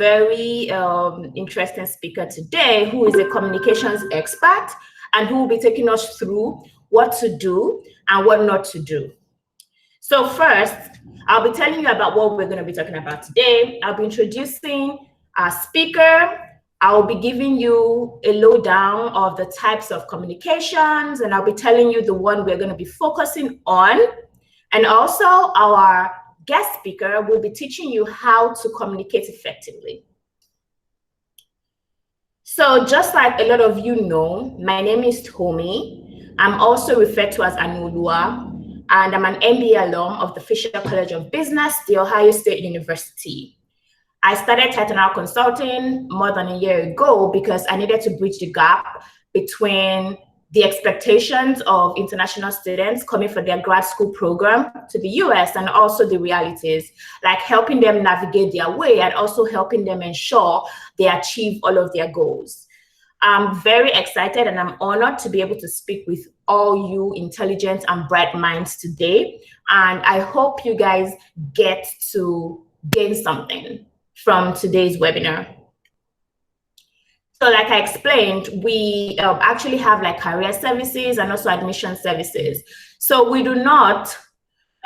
very interesting speaker today who is a communications expert and who will be taking us through what to do and what not to do. So first, I'll be telling you about what we're going to be talking about today. I'll be introducing our speaker. I'll be giving you a lowdown of the types of communications, and I'll be telling you the one we're going to be focusing on. And also our guest speaker will be teaching you how to communicate effectively. So just like a lot of you know, my name is Tomi. I'm also referred to as Anulua, and I'm an MBA alum of the Fisher College of Business, The Ohio State University. I started Titanal Consulting more than a year ago because I needed to bridge the gap between the expectations of international students coming for their grad school program to the US and also the realities, like helping them navigate their way and also helping them ensure they achieve all of their goals. I'm very excited and I'm honored to be able to speak with all you intelligent and bright minds today. And I hope you guys get to gain something from today's webinar. So like I explained, we actually have like career services and also admission services. So we do not,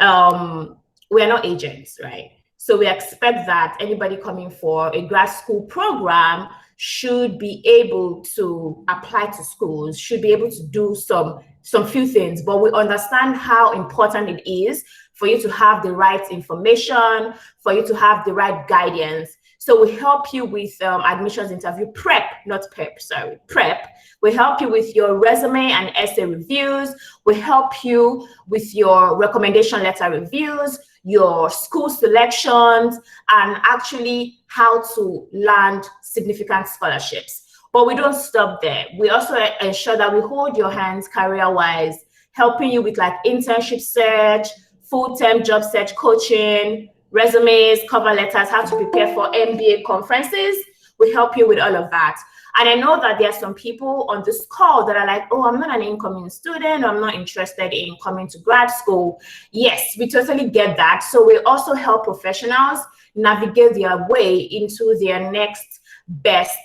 we're not agents, right? So we expect that anybody coming for a grad school program should be able to apply to schools, should be able to do some few things, but we understand how important it is for you to have the right information, for you to have the right guidance. So we help you with admissions interview prep, not PEP, sorry, prep. We help you with your resume and essay reviews. We help you with your recommendation letter reviews, your school selections, and actually how to land significant scholarships. But we don't stop there. We also ensure that we hold your hands career-wise, helping you with like internship search, full-term job search coaching, resumes, cover letters, how to prepare for MBA conferences. We help you with all of that. And I know that there are some people on this call that are like, oh, I'm not an incoming student, or I'm not interested in coming to grad school. Yes, we totally get that. So we also help professionals navigate their way into their next best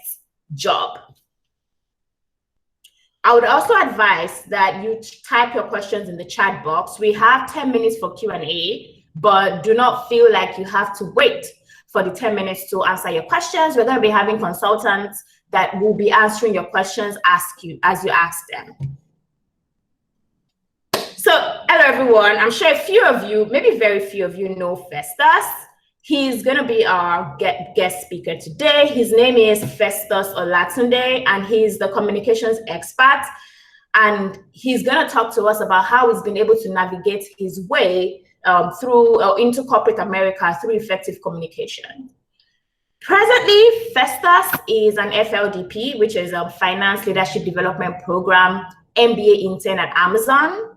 job. I would also advise that you type your questions in the chat box. We have 10 minutes for Q&A, but do not feel like you have to wait for the 10 minutes to answer your questions. We're going to be having consultants that will be answering your questions as you ask them. So, hello everyone. I'm sure a few of you, maybe very few of you know Festus. He's going to be our guest speaker today. His name is Festus Olatunde, and he's the communications expert. And he's going to talk to us about how he's been able to navigate his way into corporate America through effective communication. Presently, Festus is an FLDP, which is a Finance Leadership Development Program MBA intern at Amazon.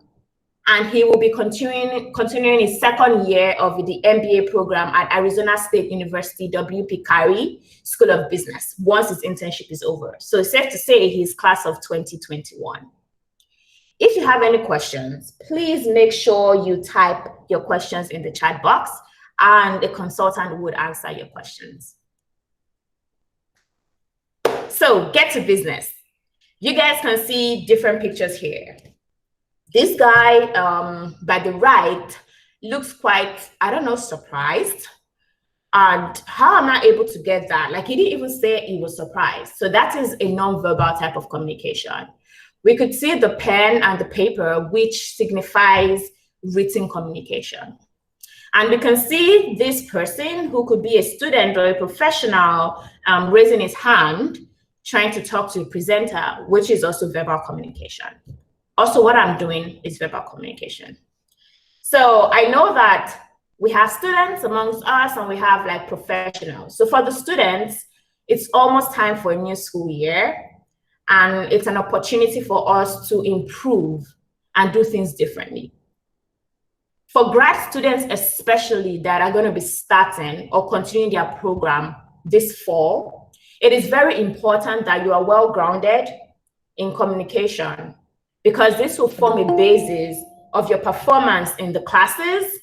And he will be continuing his second year of the MBA program at Arizona State University W.P. Carey School of Business once his internship is over. So it's safe to say he's class of 2021. If you have any questions, please make sure you type your questions in the chat box and a consultant would answer your questions. So get to business. You guys can see different pictures here. This guy by the right looks quite, I don't know, surprised. And how am I able to get that? Like, he didn't even say he was surprised. So that is a non-verbal type of communication. We could see the pen and the paper, which signifies written communication. And we can see this person who could be a student or a professional raising his hand, trying to talk to a presenter, which is also verbal communication. Also, what I'm doing is verbal communication. So I know that we have students amongst us and we have like professionals. So for the students, it's almost time for a new school year. And it's an opportunity for us to improve and do things differently. For grad students, especially that are going to be starting or continuing their program this fall, it is very important that you are well grounded in communication, because this will form a basis of your performance in the classes,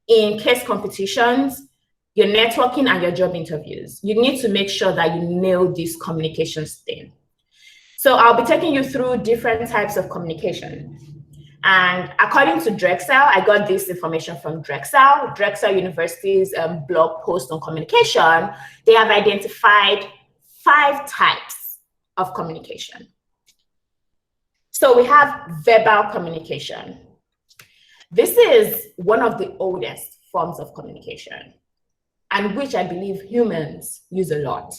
in case competitions, your networking and your job interviews. You need to make sure that you nail this communications thing. So I'll be taking you through different types of communication. And according to Drexel, I got this information from Drexel University's blog post on communication. They have identified 5 types of communication. So we have verbal communication. This is one of the oldest forms of communication, and which I believe humans use a lot,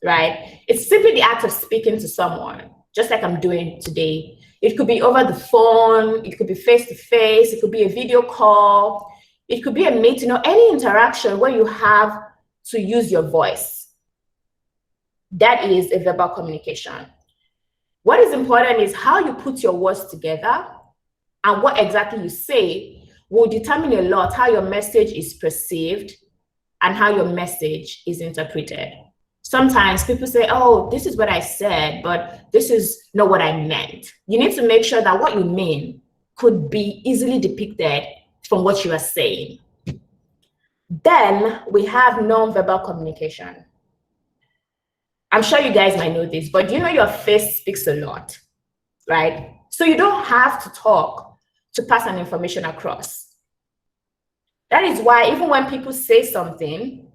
right? It's simply the act of speaking to someone, just like I'm doing today. It could be over the phone, it could be face-to-face, it could be a video call, it could be a meeting, or any interaction where you have to use your voice. That is a verbal communication. What is important is how you put your words together, and what exactly you say will determine a lot how your message is perceived and how your message is interpreted. Sometimes people say, oh, this is what I said, but this is not what I meant. You need to make sure that what you mean could be easily depicted from what you are saying. Then we have nonverbal communication. I'm sure you guys might know this, but you know your face speaks a lot, right? So you don't have to talk to pass an information across. That is why even when people say something,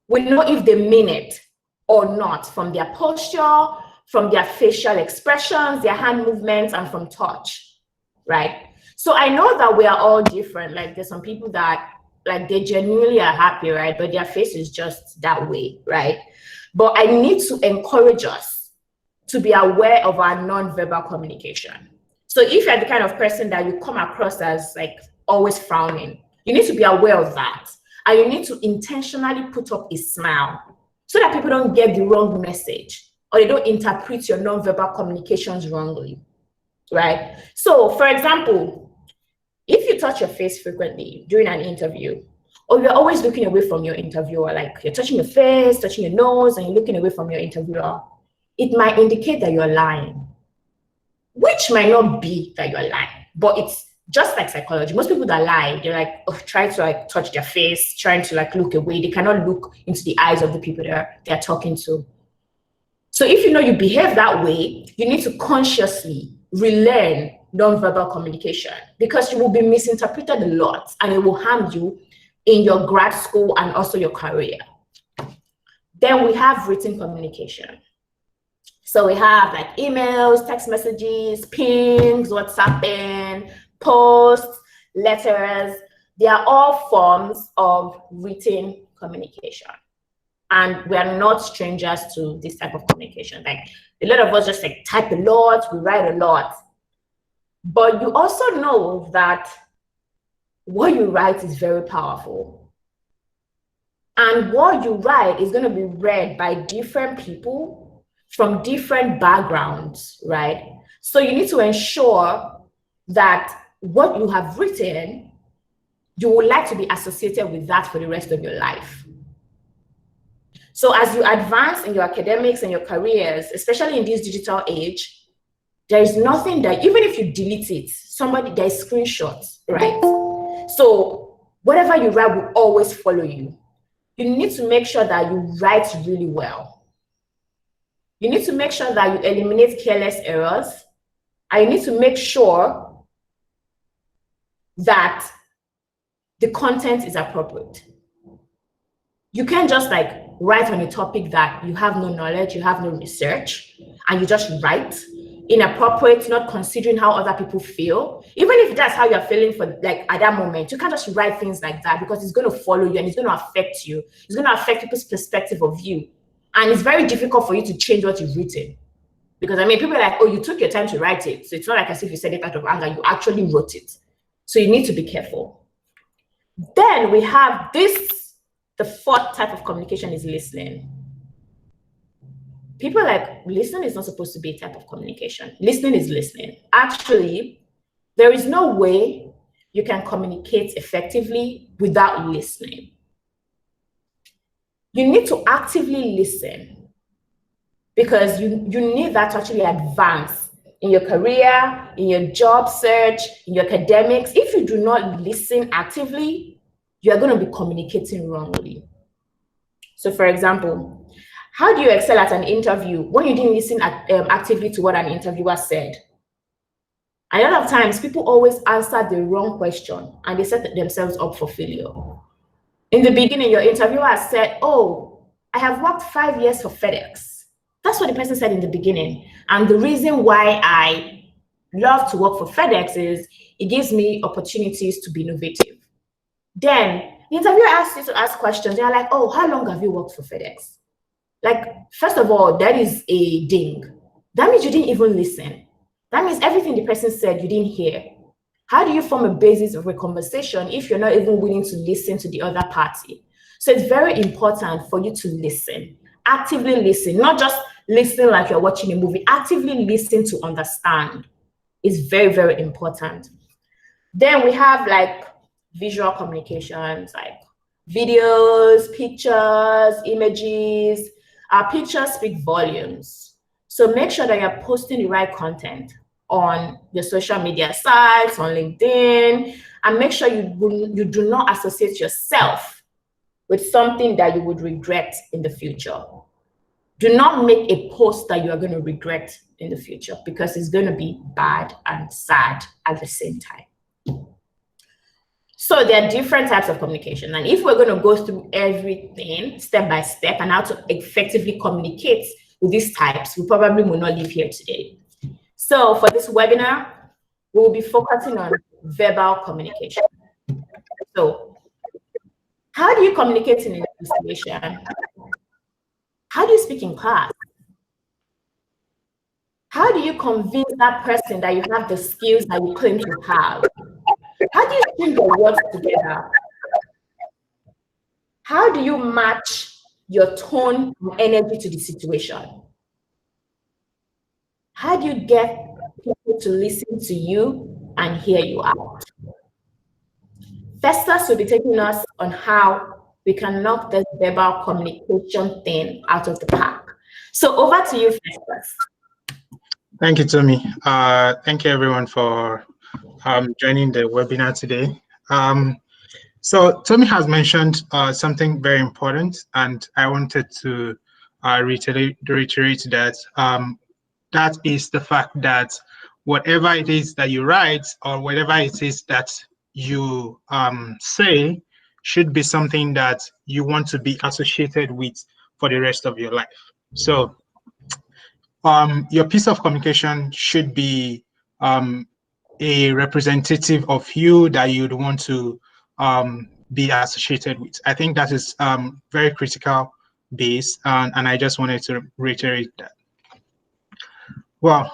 we know if they mean it or not from their posture, from their facial expressions, their hand movements, and from touch, right? So I know that we are all different. Like there's some people that like they genuinely are happy, right? But their face is just that way, right? But I need to encourage us to be aware of our non-verbal communication. So if you're the kind of person that you come across as like always frowning, you need to be aware of that. And you need to intentionally put up a smile so that people don't get the wrong message or they don't interpret your non-verbal communications wrongly, right? So for example, if you touch your face frequently during an interview, or you're always looking away from your interviewer, like you're touching your face, touching your nose, and you're looking away from your interviewer, it might indicate that you're lying, which might not be that you're lying, but it's just like psychology. Most people that lie, they're like, oh, try to like touch their face, trying to like look away. They cannot look into the eyes of the people they're talking to. So if you know you behave that way, you need to consciously relearn nonverbal communication, because you will be misinterpreted a lot and it will harm you in your grad school and also your career. Then we have written communication. So we have like emails, text messages, pings, WhatsApping, posts, letters. They are all forms of written communication. And we are not strangers to this type of communication. Like a lot of us just like type a lot, we write a lot. But you also know that what you write is very powerful. And what you write is going to be read by different people from different backgrounds, right? So you need to ensure that what you have written, you would like to be associated with that for the rest of your life. So as you advance in your academics and your careers, especially in this digital age, there is nothing that, even if you delete it, there's screenshots, right? So whatever you write will always follow you. You need to make sure that you write really well. You need to make sure that you eliminate careless errors. And you need to make sure that the content is appropriate. You can't just like write on a topic that you have no knowledge, you have no research, and you just write inappropriate, not considering how other people feel. Even if that's how you're feeling for like at that moment, you can't just write things like that, because it's going to follow you and it's going to affect you. It's going to affect people's perspective of you. And it's very difficult for you to change what you've written. Because I mean, people are like, oh, you took your time to write it. So it's not like as if you said it out of anger, you actually wrote it. So you need to be careful. Then we have this, the fourth type of communication is listening. People are like, listening is not supposed to be a type of communication. Listening is listening. Actually, there is no way you can communicate effectively without listening. You need to actively listen, because you need that to actually advance in your career, in your job search, in your academics. If you do not listen actively, you are going to be communicating wrongly. So for example, how do you excel at an interview when you didn't listen actively to what an interviewer said? A lot of times people always answer the wrong question and they set themselves up for failure. In the beginning, your interviewer said, oh, I have worked 5 years for FedEx. That's what the person said in the beginning. And the reason why I love to work for FedEx is it gives me opportunities to be innovative. Then the interviewer asks you to ask questions. They're like, oh, how long have you worked for FedEx? Like, first of all, that is a ding. That means you didn't even listen. That means everything the person said, you didn't hear. How do you form a basis of a conversation if you're not even willing to listen to the other party? So it's very important for you to listen, actively listen, not just listen like you're watching a movie, actively listen to understand. It's very, very important. Then we have like visual communications, like videos, pictures, images. Our pictures speak volumes. So make sure that you're posting the right content on your social media sites, on LinkedIn, and make sure you do not associate yourself with something that you would regret in the future. Do not make a post that you are going to regret in the future because it's going to be bad and sad at the same time. So there are different types of communication. And if we're going to go through everything step by step and how to effectively communicate with these types, we probably will not leave here today. So for this webinar, we will be focusing on verbal communication. So how do you communicate in a situation? How do you speak in class? How do you convince that person that you have the skills that you claim to have? How do you string your words together? How do you match your tone and energy to the situation? How do you get people to listen to you and hear you out? Festus will be taking us on how we can knock this verbal communication thing out of the park. So over to you, Festus. Thank you, Tommy. Thank you, everyone, for joining the webinar today. So Tommy has mentioned something very important, and I wanted to reiterate that. That is the fact that whatever it is that you write or whatever it is that you say should be something that you want to be associated with for the rest of your life. So your piece of communication should be a representative of you that you'd want to be associated with. I think that is very critical base, and I just wanted to reiterate that. Well,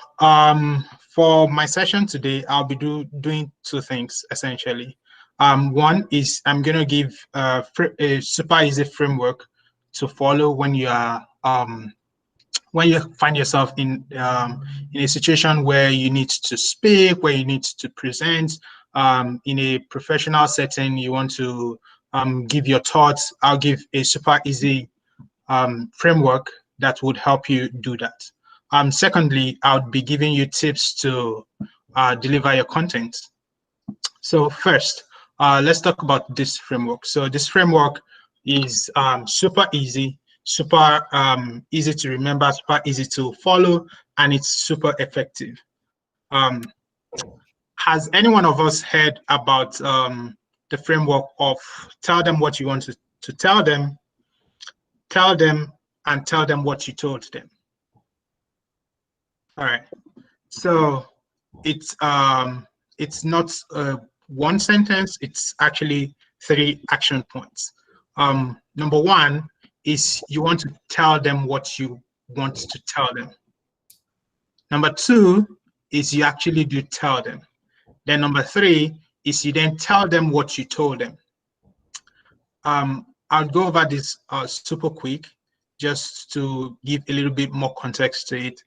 for my session today, I'll be doing two things essentially. One is I'm going to give a super easy framework to follow when you are when you find yourself in a situation where you need to speak, where you need to present, in a professional setting, you want to give your thoughts. I'll give a super easy framework that would help you do that. Secondly, I would be giving you tips to deliver your content. So first, let's talk about this framework. So this framework is super easy, super easy to remember, super easy to follow, and it's super effective. Has any one of us heard about the framework of tell them what you want to tell them, and tell them what you told them? All right, so it's not one sentence, it's actually 3 action points. Number one is you want to tell them what you want to tell them. Number 2 is you actually do tell them. Then number 3 is you then tell them what you told them. I'll go over this super quick just to give a little bit more context to it.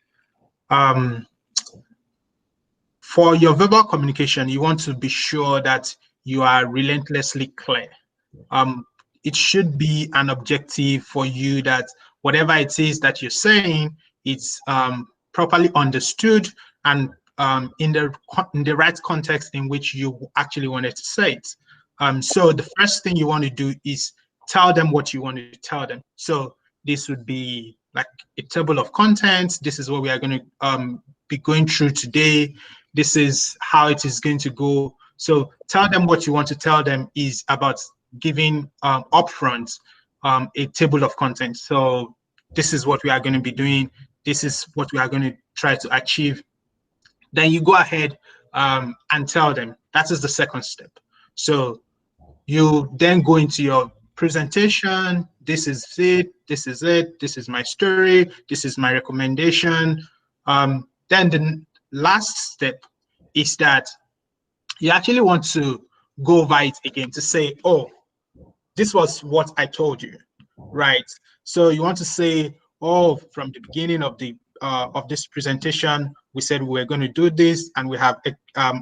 For your verbal communication, you want to be sure that you are relentlessly clear. It should be an objective for you that whatever it is that you're saying, it's properly understood and in the right context in which you actually wanted to say it. So the first thing you want to do is tell them what you want to tell them. So this would be like a table of contents. This is what we are going to be going through today. This is how it is going to go. So tell them what you want to tell them is about giving upfront a table of contents. So this is what we are going to be doing. This is what we are going to try to achieve. Then you go ahead and tell them. That is the second step. So you then go into your presentation. This is it. This is it. This is my story. This is my recommendation. Then the last step is that you actually want to go over it again to say, oh, this was what I told you, right? So you want to say, oh, from the beginning of this presentation, we said we were going to do this, and we have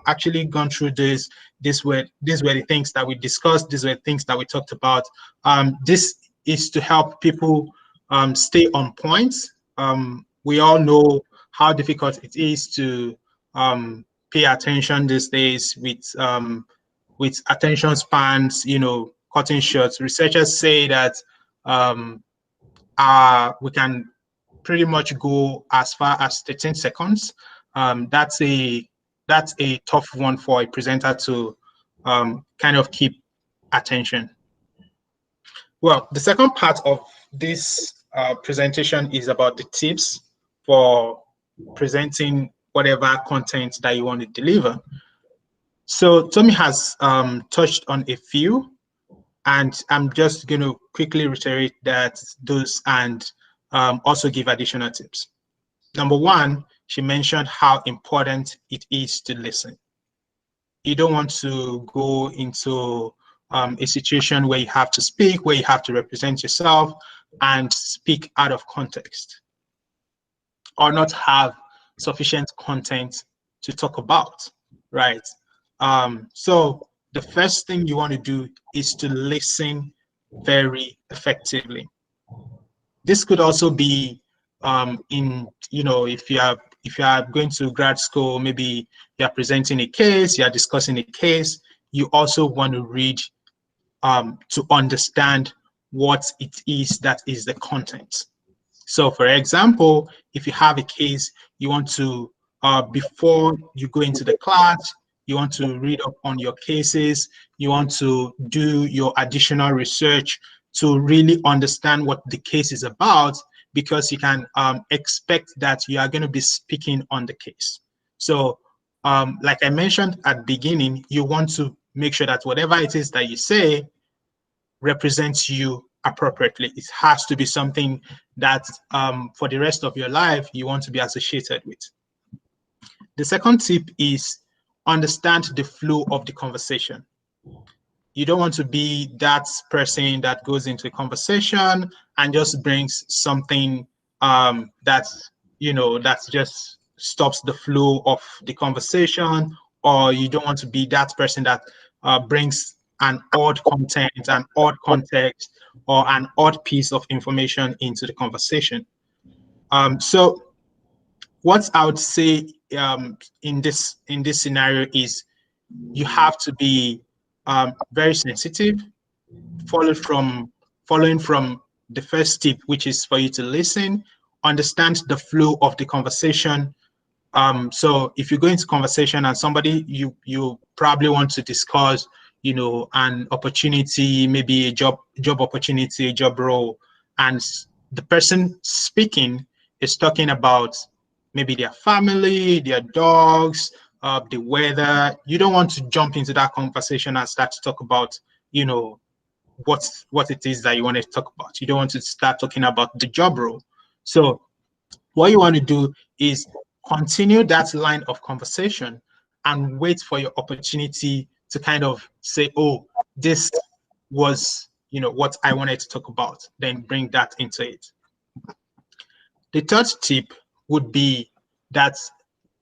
actually gone through this. These were the things that we discussed. These were things that we talked about. This is to help people stay on point. We all know how difficult it is to pay attention these days with attention spans, cutting short. Researchers say that we can pretty much go as far as 13 seconds. That's a tough one for a presenter to kind of keep attention. Well, the second part of this presentation is about the tips for presenting whatever content that you want to deliver. So Tommy has touched on a few, and I'm just going to quickly reiterate those and also give additional tips. Number one, she mentioned how important it is to listen. You don't want to go into a situation where you have to speak, where you have to represent yourself and speak out of context, or not have sufficient content to talk about, right? So the first thing you want to do is to listen very effectively. This could also be if you are going to grad school, maybe you are presenting a case, you are discussing a case, you also want to read to understand what it is that is the content. So for example, if you have a case, you want to, before you go into the class, you want to read up on your cases, you want to do your additional research to really understand what the case is about, because you can expect that you are going to be speaking on the case. So like I mentioned at the beginning, you want to make sure that whatever it is that you say represents you appropriately. It has to be something that for the rest of your life you want to be associated with. The second tip is understand the flow of the conversation. You don't want to be that person that goes into a conversation and just brings something that just stops the flow of the conversation, or you don't want to be that person that brings an odd content, an odd context, or an odd piece of information into the conversation. So what I would say in this scenario is you have to be very sensitive, following from the first tip, which is for you to listen, understand the flow of the conversation. So if you go into conversation and somebody you probably want to discuss, an opportunity, maybe a job opportunity, a job role, and the person speaking is talking about maybe their family, their dogs, the weather. You don't want to jump into that conversation and start to talk about, what it is that you want to talk about. You don't want to start talking about the job role. So what you want to do is continue that line of conversation and wait for your opportunity to kind of say, oh, this was, what I wanted to talk about, then bring that into it. The third tip would be that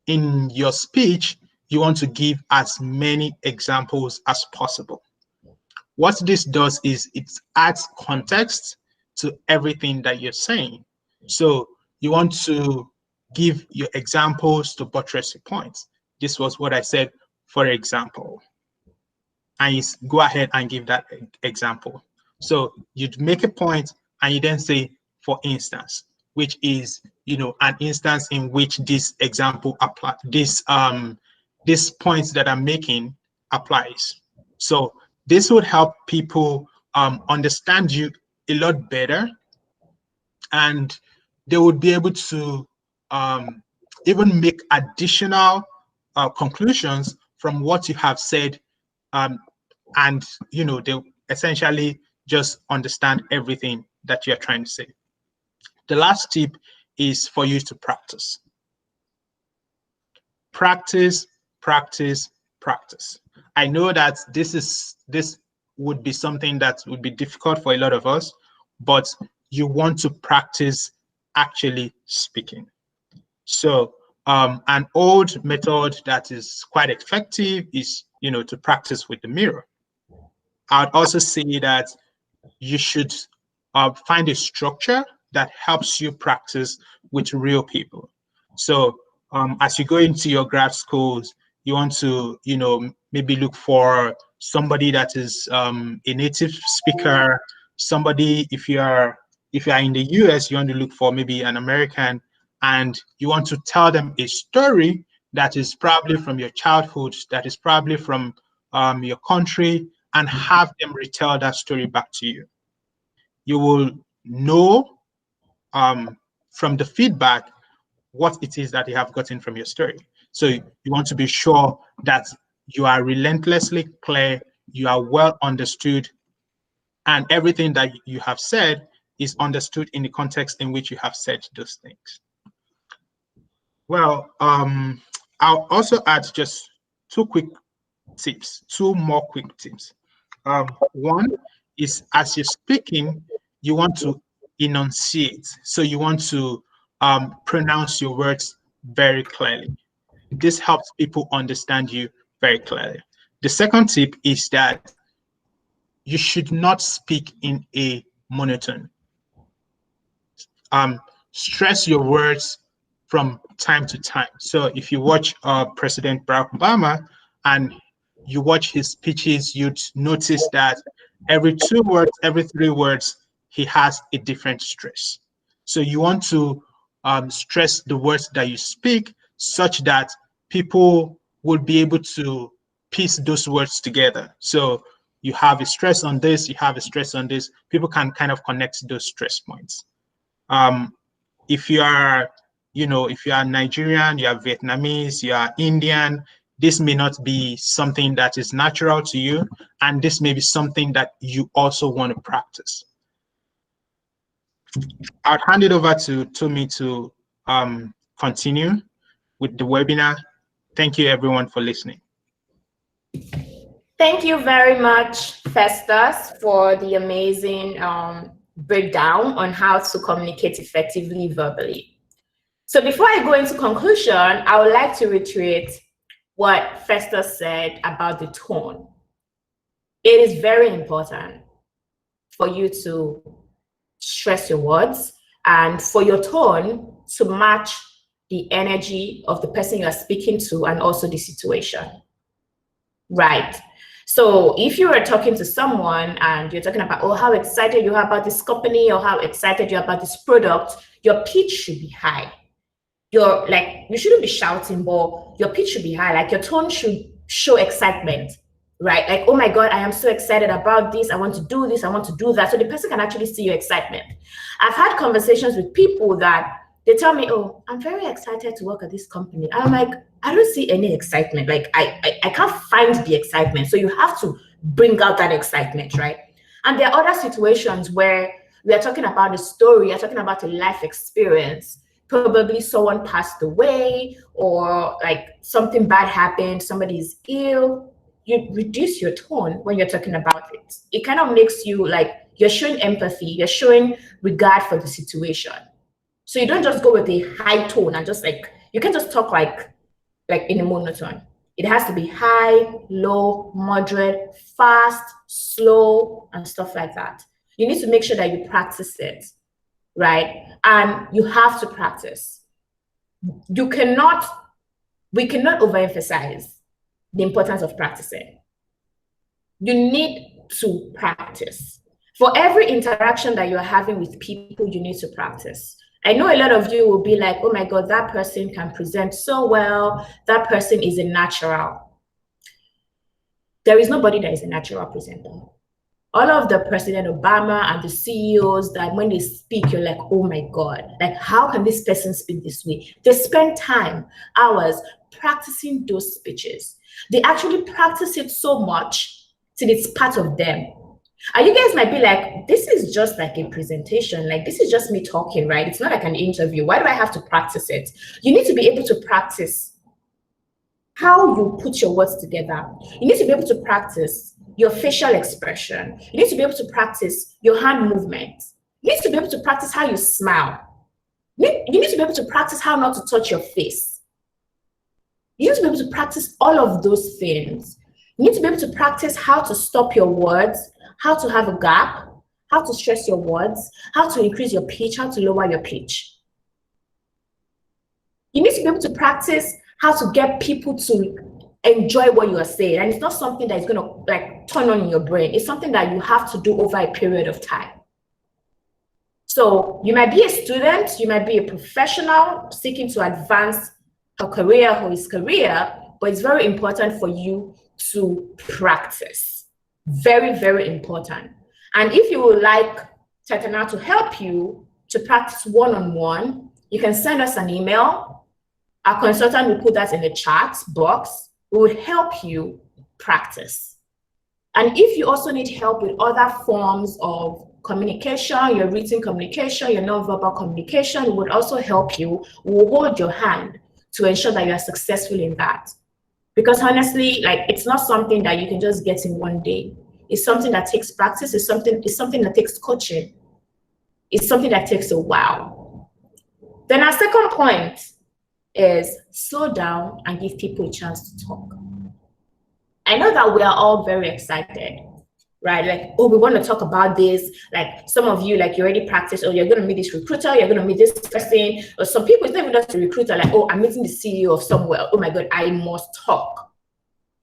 in your speech, you want to give as many examples as possible. What this does is it adds context to everything that you're saying. So you want to give your examples to buttress your points. This was what I said, for example. And you go ahead and give that example. So you'd make a point and you then say, for instance, which is, an instance in which this example apply, this points that I'm making applies. So this would help people understand you a lot better, and they would be able to even make additional conclusions from what you have said, and they essentially just understand everything that you're trying to say. The last tip is for you to practice. Practice, practice, practice. I know that this would be something that would be difficult for a lot of us, but you want to practice actually speaking. So an old method that is quite effective is, to practice with the mirror. I'd also say that you should find a structure that helps you practice with real people. So as you go into your grad schools, you want to, maybe look for somebody that is a native speaker. Somebody, if you are in the US, you want to look for maybe an American, and you want to tell them a story that is probably from your childhood, that is probably from your country, and have them retell that story back to you. You will know from the feedback what it is that you have gotten from your story. So you want to be sure that you are relentlessly clear, you are well understood, and everything that you have said is understood in the context in which you have said those things. Well, I'll also add just two more quick tips. One is, as you're speaking, you want to enunciate. So you want to pronounce your words very clearly. This helps people understand you very clearly. The second tip is that you should not speak in a monotone. Stress your words from time to time. So if you watch President Barack Obama and you watch his speeches, you'd notice that every 2 words, every 3 words, he has a different stress. So you want to stress the words that you speak such that people will be able to piece those words together. So you have a stress on this, you have a stress on this. People can kind of connect those stress points. If you are, if you are Nigerian, you are Vietnamese, you are Indian, this may not be something that is natural to you, and this may be something that you also want to practice. I'll hand it over to Tomi to continue with the webinar. Thank you everyone for listening. Thank you very much, Festus, for the amazing breakdown on how to communicate effectively verbally. So before I go into conclusion, I would like to reiterate what Festus said about the tone. It is very important for you to stress your words and for your tone to match the energy of the person you are speaking to and also the situation. Right. So if you are talking to someone and you're talking about, oh, how excited you are about this company or how excited you are about this product, your pitch should be high. You shouldn't be shouting, but your pitch should be high. Like your tone should show excitement, right? Like, oh my God, I am so excited about this. I want to do this. I want to do that. So the person can actually see your excitement. I've had conversations with people that they tell me, oh, I'm very excited to work at this company. I'm like, I don't see any excitement. Like I can't find the excitement. So you have to bring out that excitement, right? And there are other situations where we are talking about a story, you're talking about a life experience. Probably someone passed away or like something bad happened, somebody is ill. You reduce your tone when you're talking about it. It kind of makes you like you're showing empathy, you're showing regard for the situation. So you don't just go with a high tone and just like, you can't just talk like in a monotone. It has to be high, low, moderate, fast, slow, and stuff like that. You need to make sure that you practice it, right? And you have to practice. We cannot overemphasize the importance of practicing. You need to practice. For every interaction that you're having with people, you need to practice. I know a lot of you will be like, oh my God, that person can present so well. That person is a natural. There is nobody that is a natural presenter. All of the President Obama and the CEOs that when they speak, you're like, oh my God, like how can this person speak this way? They spend time, hours practicing those speeches. They actually practice it so much till it's part of them. And you guys might be like, this is just like a presentation. Like, this is just me talking, right? It's not like an interview. Why do I have to practice it? You need to be able to practice how you put your words together. You need to be able to practice your facial expression. You need to be able to practice your hand movements. You need to be able to practice how you smile. You need to be able to practice how not to touch your face. You need to be able to practice all of those things. You need to be able to practice how to stop your words, how to have a gap, how to stress your words, how to increase your pitch, how to lower your pitch. You need to be able to practice how to get people to enjoy what you are saying. And it's not something that is going to like turn on in your brain. It's something that you have to do over a period of time. So you might be a student, you might be a professional seeking to advance her career or his career, but it's very important for you to practice. Very, very important. And if you would like Tatana to help you to practice one-on-one, you can send us an email. Our consultant will put that in the chat box. We will help you practice. And if you also need help with other forms of communication, your written communication, your nonverbal communication, we would also help you. We will hold your hand to ensure that you are successful in that. Because honestly, like, it's not something that you can just get in one day. It's something that takes practice. It's something that takes coaching. It's something that takes a while. Then our second point is slow down and give people a chance to talk. I know that we are all very excited, right? Like, oh, we want to talk about this. Like some of you, like you already practiced, oh, you're going to meet this recruiter, you're going to meet this person. Or some people, it's not even just a recruiter, like, oh, I'm meeting the CEO of somewhere. Oh my God, I must talk.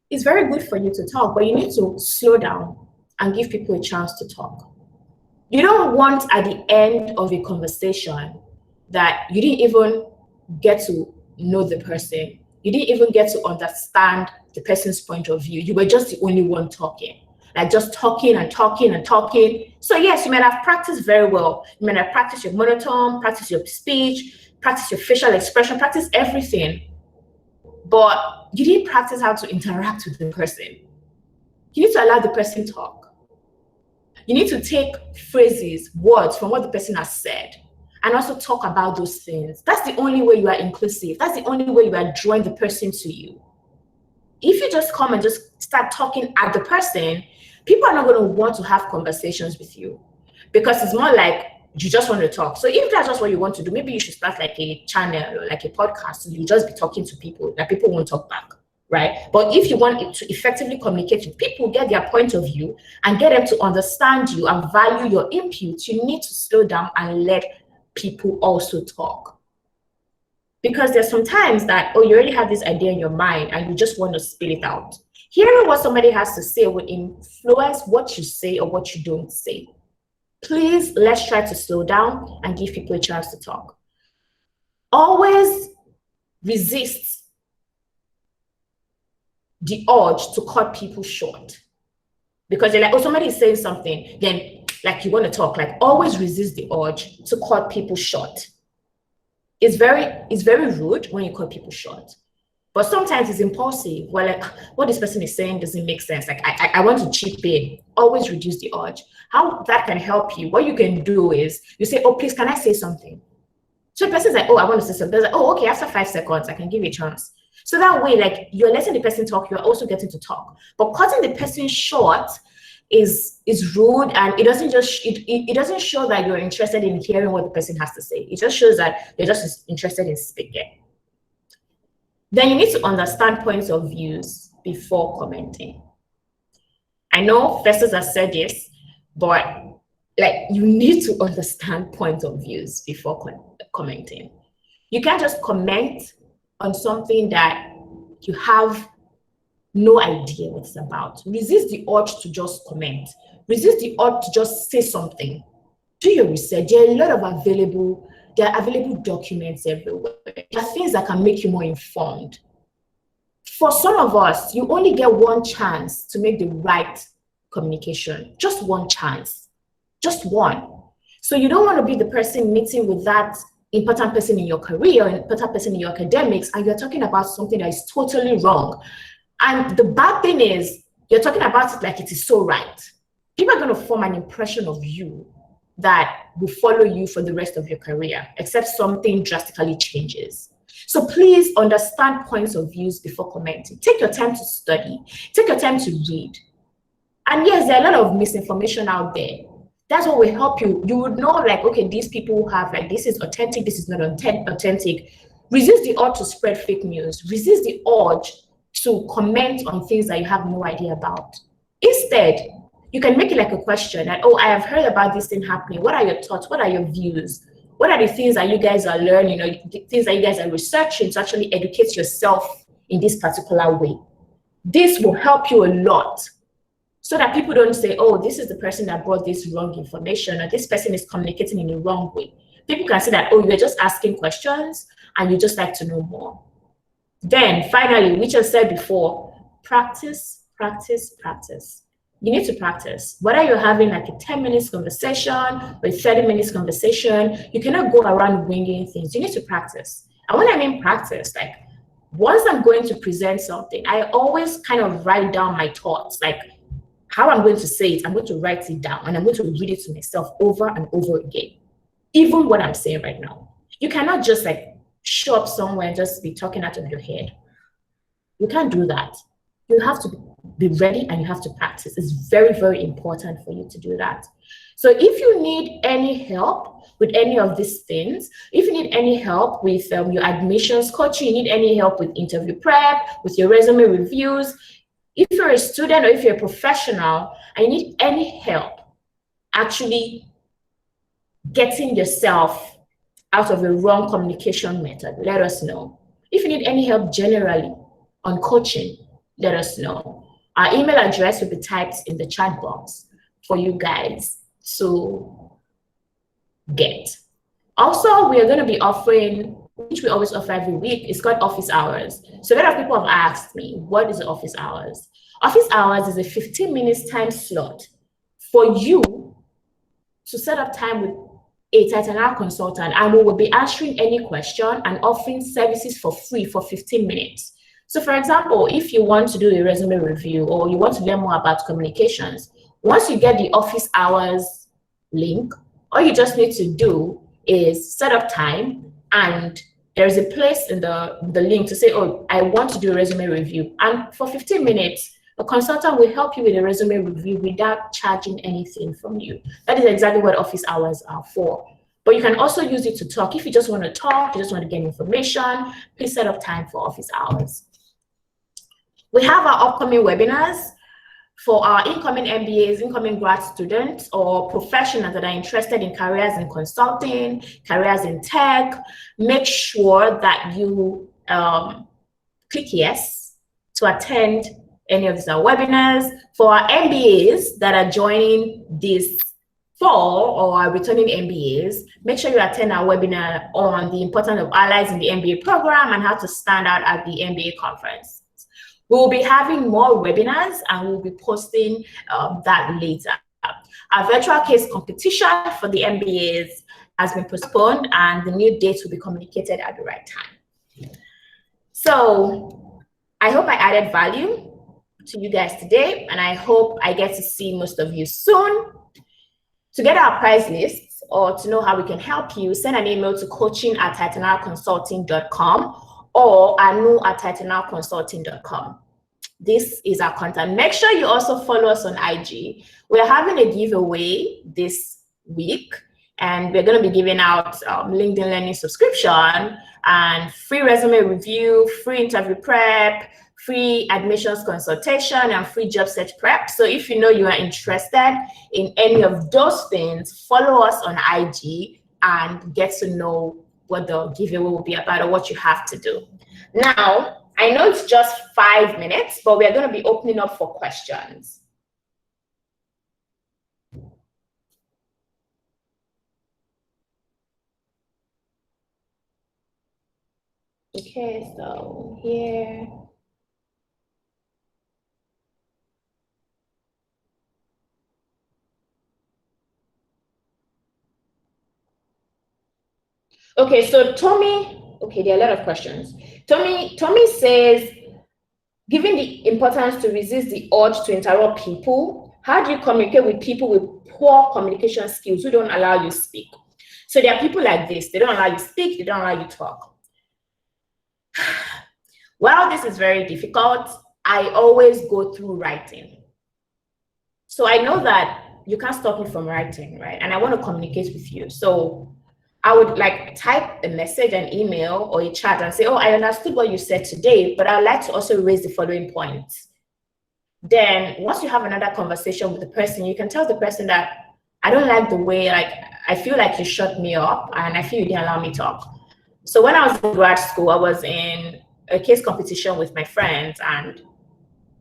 It's very good for you to talk, but you need to slow down and give people a chance to talk. You don't want at the end of a conversation that you didn't even get to know the person. You didn't even get to understand the person's point of view. You were just the only one talking, like just talking and talking and talking. So yes, you might have practiced very well. You might have practiced your monotone, practice your speech, practice your facial expression, practice everything. But you didn't practice how to interact with the person. You need to allow the person talk. You need to take phrases, words from what the person has said, and also talk about those things. That's the only way you are inclusive. That's the only way you are drawing the person to you. If you just come and just start talking at the person, people are not going to want to have conversations with you, because it's more like you just want to talk. So if that's just what you want to do, maybe you should start like a channel or like a podcast. So you just be talking to people that people won't talk back, right? But if you want to effectively communicate with people, get their point of view and get them to understand you and value your input, you need to slow down and let people also talk. Because there's sometimes that, oh, you already have this idea in your mind and you just want to spill it out. Hearing what somebody has to say will influence what you say or what you don't say. Please, let's try to slow down and give people a chance to talk. Always resist the urge to cut people short. Because you're like, oh, somebody is saying something, then like you want to talk. Like, always resist the urge to cut people short. It's very rude when you cut people short. But sometimes it's impulsive. Well, like, what this person is saying doesn't make sense. Like, I want to chip in. Always reduce the urge. How that can help you, what you can do is, you say, oh, please, can I say something? So the person's like, oh, I want to say something. They're like, oh, okay, after 5 seconds, I can give you a chance. So that way, like, you're letting the person talk, you're also getting to talk. But cutting the person short is rude, and it doesn't show that you're interested in hearing what the person has to say. It just shows that you're just interested in speaking. Then you need to understand points of views before commenting. I know Festus has said this, but like, you need to understand points of views before commenting. You can't just comment on something that you have no idea what it's about. Resist the urge to just comment. Resist the urge to just say something. Do your research. There are available documents everywhere. There are things that can make you more informed. For some of us, you only get one chance to make the right communication. Just one chance. Just one. So you don't want to be the person meeting with that important person in your career, important person in your academics, and you're talking about something that is totally wrong. And the bad thing is, you're talking about it like it is so right. People are going to form an impression of you that will follow you for the rest of your career, except something drastically changes. So please understand points of views before commenting. Take your time to study. Take your time to read. And yes, there are a lot of misinformation out there. That's what will help you. You would know, like, okay, these people have, like, this is authentic, this is not authentic. Resist the urge to spread fake news. Resist the urge to comment on things that you have no idea about. Instead, you can make it like a question that, oh, I have heard about this thing happening. What are your thoughts? What are your views? What are the things that you guys are learning, or the things that you guys are researching to actually educate yourself in this particular way? This will help you a lot, so that people don't say, oh, this is the person that brought this wrong information, or this person is communicating in the wrong way. People can say that, oh, you're just asking questions and you just like to know more. Then finally, which I said before, practice, practice, practice. You need to practice. Whether you're having like a 10 minutes conversation or a 30 minutes conversation, you cannot go around winging things. You need to practice. And when I mean practice, like, once I'm going to present something, I always kind of write down my thoughts, like how I'm going to say it. I'm going to write it down and I'm going to read it to myself over and over again, even what I'm saying right now. You cannot just like show up somewhere and just be talking out of your head. You can't do that. You have to be ready and you have to practice. It's very, very important for you to do that. So if you need any help with any of these things, if you need any help with your admissions coaching, you need any help with interview prep, with your resume reviews, if you're a student or if you're a professional and you need any help actually getting yourself out of a wrong communication method, let us know. If you need any help generally on coaching, let us know. Our email address will be typed in the chat box for you guys to get. Also, we are going to be offering, which we always offer every week, it's called office hours. So a lot of people have asked me, what is the office hours? Office hours is a 15 minutes time slot for you to set up time with a Titanial consultant, and we will be answering any question and offering services for free for 15 minutes. So for example, if you want to do a resume review or you want to learn more about communications, once you get the office hours link, all you just need to do is set up time, and there's a place in the link to say, oh, I want to do a resume review. And for 15 minutes, a consultant will help you with a resume review without charging anything from you. That is exactly what office hours are for. But you can also use it to talk. If you just want to talk, you just want to get information, please set up time for office hours. We have our upcoming webinars for our incoming MBAs, incoming grad students, or professionals that are interested in careers in consulting, careers in tech. Make sure that you click yes to attend any of these webinars. For our MBAs that are joining this fall or are returning MBAs, make sure you attend our webinar on the importance of allies in the MBA program and how to stand out at the MBA conference. We will be having more webinars and we'll be posting that later. Our virtual case competition for the MBAs has been postponed and the new dates will be communicated at the right time. So I hope I added value to you guys today, and I hope I get to see most of you soon. To get our prize lists or to know how we can help you, send an email to coaching@titanalconsulting.com or anu@titanalconsulting.com. This is our contact. Make sure you also follow us on IG. We're having a giveaway this week, and we're going to be giving out LinkedIn Learning subscription and free resume review, free interview prep, free admissions consultation, and free job search prep. So if you know you are interested in any of those things, follow us on IG and get to know what the giveaway will be about or what you have to do. Now, I know it's just 5 minutes, but we're going to be opening up for questions. Okay, so here. Okay, so Tommy, okay, there are a lot of questions. Tommy says, given the importance to resist the urge to interrupt people, how do you communicate with people with poor communication skills who don't allow you to speak? So there are people like this, they don't allow you to speak, they don't allow you to talk. While this is very difficult, I always go through writing. So I know that you can't stop me from writing, right? And I want to communicate with you. So I would like type a message, an email, or a chat and say, oh, I understood what you said today, but I'd like to also raise the following points. Then once you have another conversation with the person, you can tell the person that I don't like the way, like, I feel like you shut me up and I feel you didn't allow me to talk. So when I was in grad school, I was in a case competition with my friends, and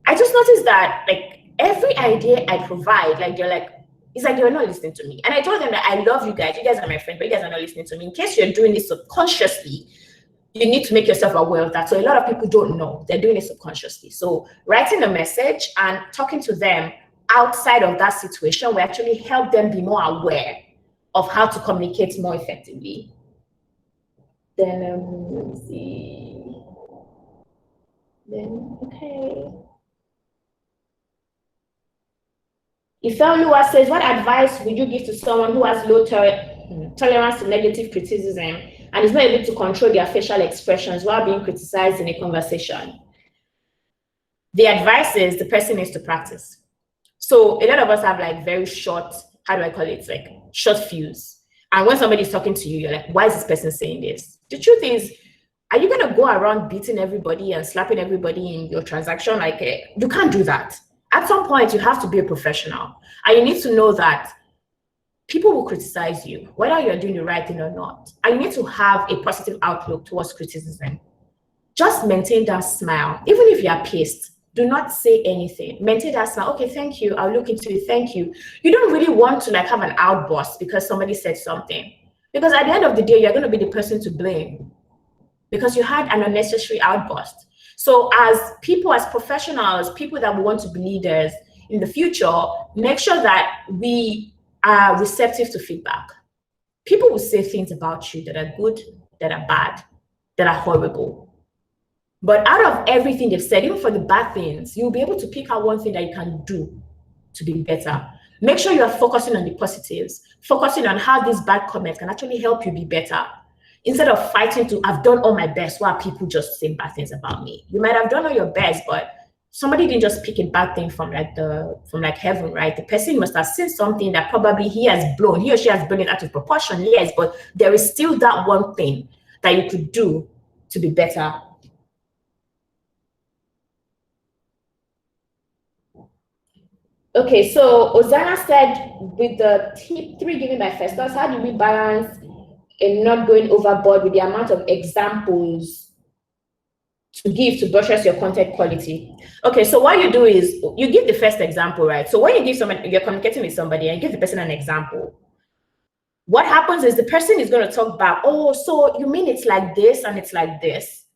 I just noticed that like every idea I provide, like they're like, it's like you're not listening to me. And I told them that I love you guys are my friends, but you guys are not listening to me. In case you're doing this subconsciously, you need to make yourself aware of that. So a lot of people don't know they're doing it subconsciously. So writing a message and talking to them outside of that situation will actually help them be more aware of how to communicate more effectively. Then let me see. Then okay. Ifeoluwa says, what advice would you give to someone who has low tolerance to negative criticism and is not able to control their facial expressions while being criticized in a conversation? The advice is the person needs to practice. So a lot of us have like very short, how do I call it? Like short fuse. And when somebody's talking to you, you're like, why is this person saying this? The truth is, are you going to go around beating everybody and slapping everybody in your transaction? Like, you can't do that. At some point, you have to be a professional. And you need to know that people will criticize you, whether you're doing the right thing or not. And you need to have a positive outlook towards criticism. Just maintain that smile. Even if you're pissed, do not say anything. Maintain that smile. Okay, thank you. I'll look into it. Thank you. You don't really want to like have an outburst because somebody said something. Because at the end of the day, you're going to be the person to blame because you had an unnecessary outburst. So as people, as professionals, people that we want to be leaders in the future, make sure that we are receptive to feedback. People will say things about you that are good, that are bad, that are horrible. But out of everything they've said, even for the bad things, you'll be able to pick out one thing that you can do to be better. Make sure you are focusing on the positives, focusing on how these bad comments can actually help you be better. Instead of fighting to, I've done all my best while people just say bad things about me. You might have done all your best, but somebody didn't just pick a bad thing from like heaven, right? The person must have seen something that probably he or she has blown it out of proportion, yes, but there is still that one thing that you could do to be better. Okay, so Ozana said, with the tip 3 given by Festus, how do we balance and not going overboard with the amount of examples to give to buttress your content quality? Okay, so what you do is you give the first example, right? So when you give someone, you're communicating with somebody and you give the person an example, what happens is the person is going to talk back, oh, so you mean it's like this and it's like this.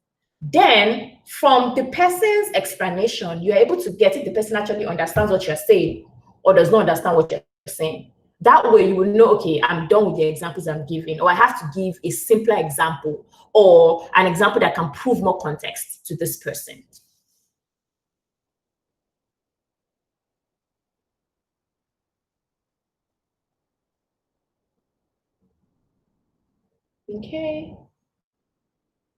Then from the person's explanation, you're able to get if the person actually understands what you're saying or does not understand what you're saying. That way you will know, okay, I'm done with the examples I'm giving, or I have to give a simpler example or an example that can prove more context to this person. Okay.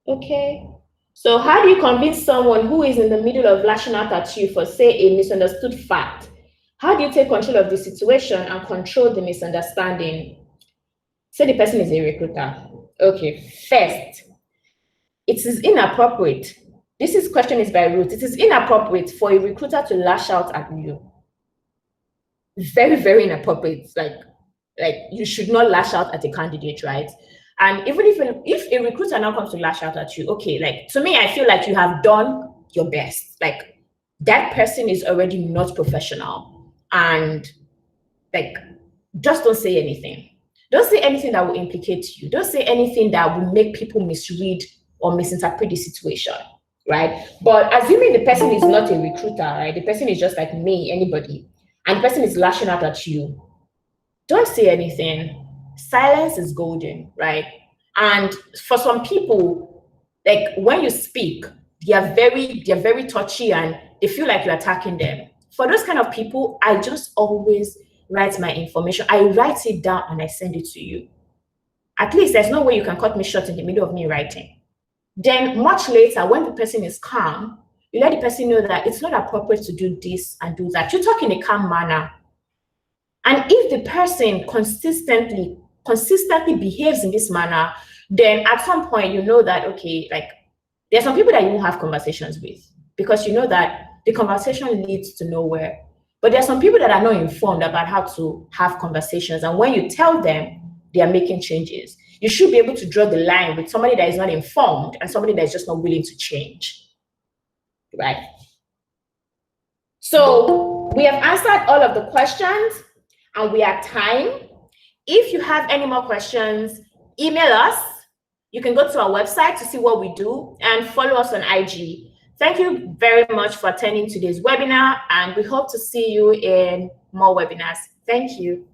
Okay. So how do you convince someone who is in the middle of lashing out at you for, say, a misunderstood fact? How do you take control of the situation and control the misunderstanding? Say the person is a recruiter. Okay, first, it is inappropriate. Question is by Ruth. It is inappropriate for a recruiter to lash out at you. Very, very inappropriate. Like you should not lash out at a candidate, right? And even if a recruiter now comes to lash out at you, okay, like to me, I feel like you have done your best. Like that person is already not professional, and like just don't say anything. Don't say anything that will implicate you. Don't say anything that will make people misread or misinterpret the situation, right? But assuming the person is not a recruiter, right? The person is just like me, anybody, and the person is lashing out at you. Don't say anything. Silence is golden, right? And for some people, like when you speak, they're very touchy and they feel like you're attacking them. For those kind of people, I just always write my information. I write it down and I send it to you. At least there's no way you can cut me short in the middle of me writing. Then much later, when the person is calm, you let the person know that it's not appropriate to do this and do that. You talk in a calm manner. And if the person consistently behaves in this manner, then at some point you know that, okay, like there's some people that you won't have conversations with because you know that the conversation leads to nowhere. But there are some people that are not informed about how to have conversations. And when you tell them, they are making changes. You should be able to draw the line with somebody that is not informed and somebody that is just not willing to change, right? So we have answered all of the questions and we are time. If you have any more questions, email us. You can go to our website to see what we do and follow us on IG. Thank you very much for attending today's webinar, and we hope to see you in more webinars. Thank you.